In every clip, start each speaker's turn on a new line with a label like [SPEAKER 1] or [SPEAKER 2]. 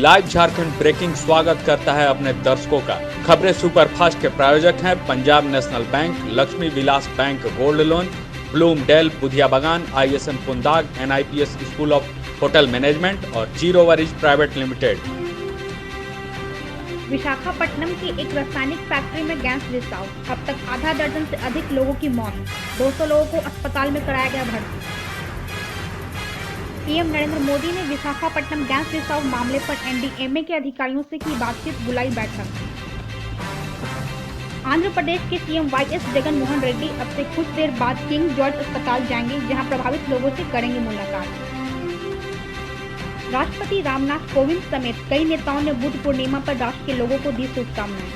[SPEAKER 1] Live Jharkhand breaking स्वागत करता है अपने दर्शकों का। खबरें सुपरफास्ट के प्रायोजक हैं Punjab national bank, Lakshmi Vilas bank gold loan, Bloomdale Budhia Bagan, ISM Pundag, NIPS school of hotel management और zero worries private limited.
[SPEAKER 2] Visakhapatnam की एक रासायनिक फैक्ट्री में गैस रिसाव, अब तक आधा दर्जन से अधिक लोगों की मौत, 200 लोगों को अस्पताल में कराया गया भर्ती। पीएम नरेंद्र मोदी ने विशाखापट्टनम गैस रिसाव मामले पर NDMA के अधिकारियों से की बातचीत, बुलाई बैठक। आंध्र प्रदेश के CM YS जगन मोहन रेड्डी अब से कुछ देर बाद किंग जॉर्ज अस्पताल जाएंगे, जहां प्रभावित लोगों से करेंगे मुलाकात। राष्ट्रपति रामनाथ कोविंद समेत कई नेताओं ने बुद्ध पूर्णिमा पर राष्ट्र के लोगों को दी शुभकामनाएं।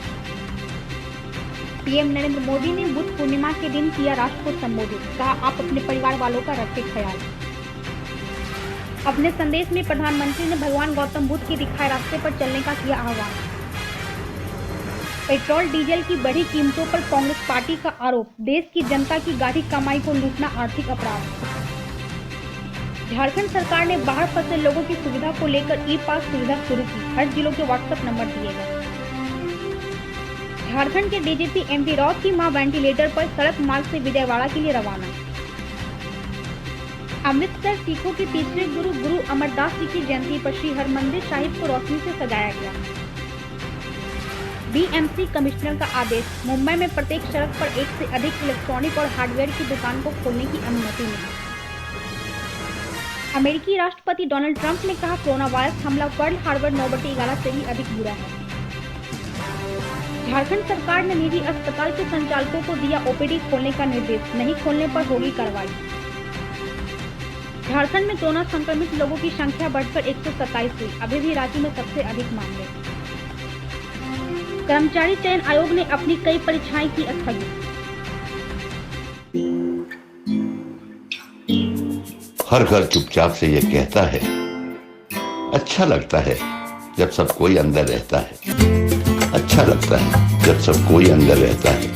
[SPEAKER 2] पीएम नरेंद्र मोदी ने बुद्ध पूर्णिमा के दिन किया राष्ट्र को संबोधित, कहा आप अपने परिवार वालों का रखें ख्याल। अपने संदेश में प्रधानमंत्री ने भगवान गौतम बुद्ध के दिखाए रास्ते पर चलने का किया आह्वान। पेट्रोल डीजल की बढ़ी कीमतों पर कांग्रेस पार्टी का आरोप, देश की जनता की गाढ़ी कमाई को लूटना आर्थिक अपराध। झारखंड सरकार ने बाहर फंसे लोगों की सुविधा को लेकर ई-पास सुविधा शुरू की, हर जिलों के WhatsApp नंबर दिए गए। झारखंड के DGP MP राव की मां वेंटिलेटर पर, सड़क मार्ग से विजयवाड़ा के लिए रवाना। अमृतसर सिखों के तीसरे गुरु अमरदास जी की जयंती पर श्री हरमंदिर साहिब को रोशनी से सजाया गया। BMC कमिश्नर का आदेश, मुंबई में प्रत्येक सड़क पर एक से अधिक इलेक्ट्रॉनिक और हार्डवेयर की दुकान को खोलने की अनुमति नहीं। अमेरिकी राष्ट्रपति डोनाल्ड ट्रंप ने कहा कोरोना वायरस हमला पर्ल हार्बर 9/11 से भी अधिक बुरा है। झारखंड सरकार ने निजी अस्पताल के संचालकों को दिया OPD खोलने का निर्देश, नहीं खोलने पर होगी कार्रवाई। झारखंड में कोरोना संक्रमित लोगों की संख्या बढ़कर 127 हुई, अभी भी राज्य में सबसे अधिक मामले। कर्मचारी चयन आयोग ने अपनी कई परीक्षाएं की स्थगित।
[SPEAKER 3] हर घर चुपचाप से ये कहता है, अच्छा लगता है जब सब कोई अंदर रहता है, अच्छा लगता है जब सब कोई अंदर रहता है।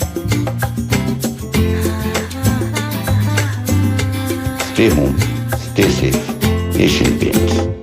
[SPEAKER 3] Stay home, stay safe, Asian paints.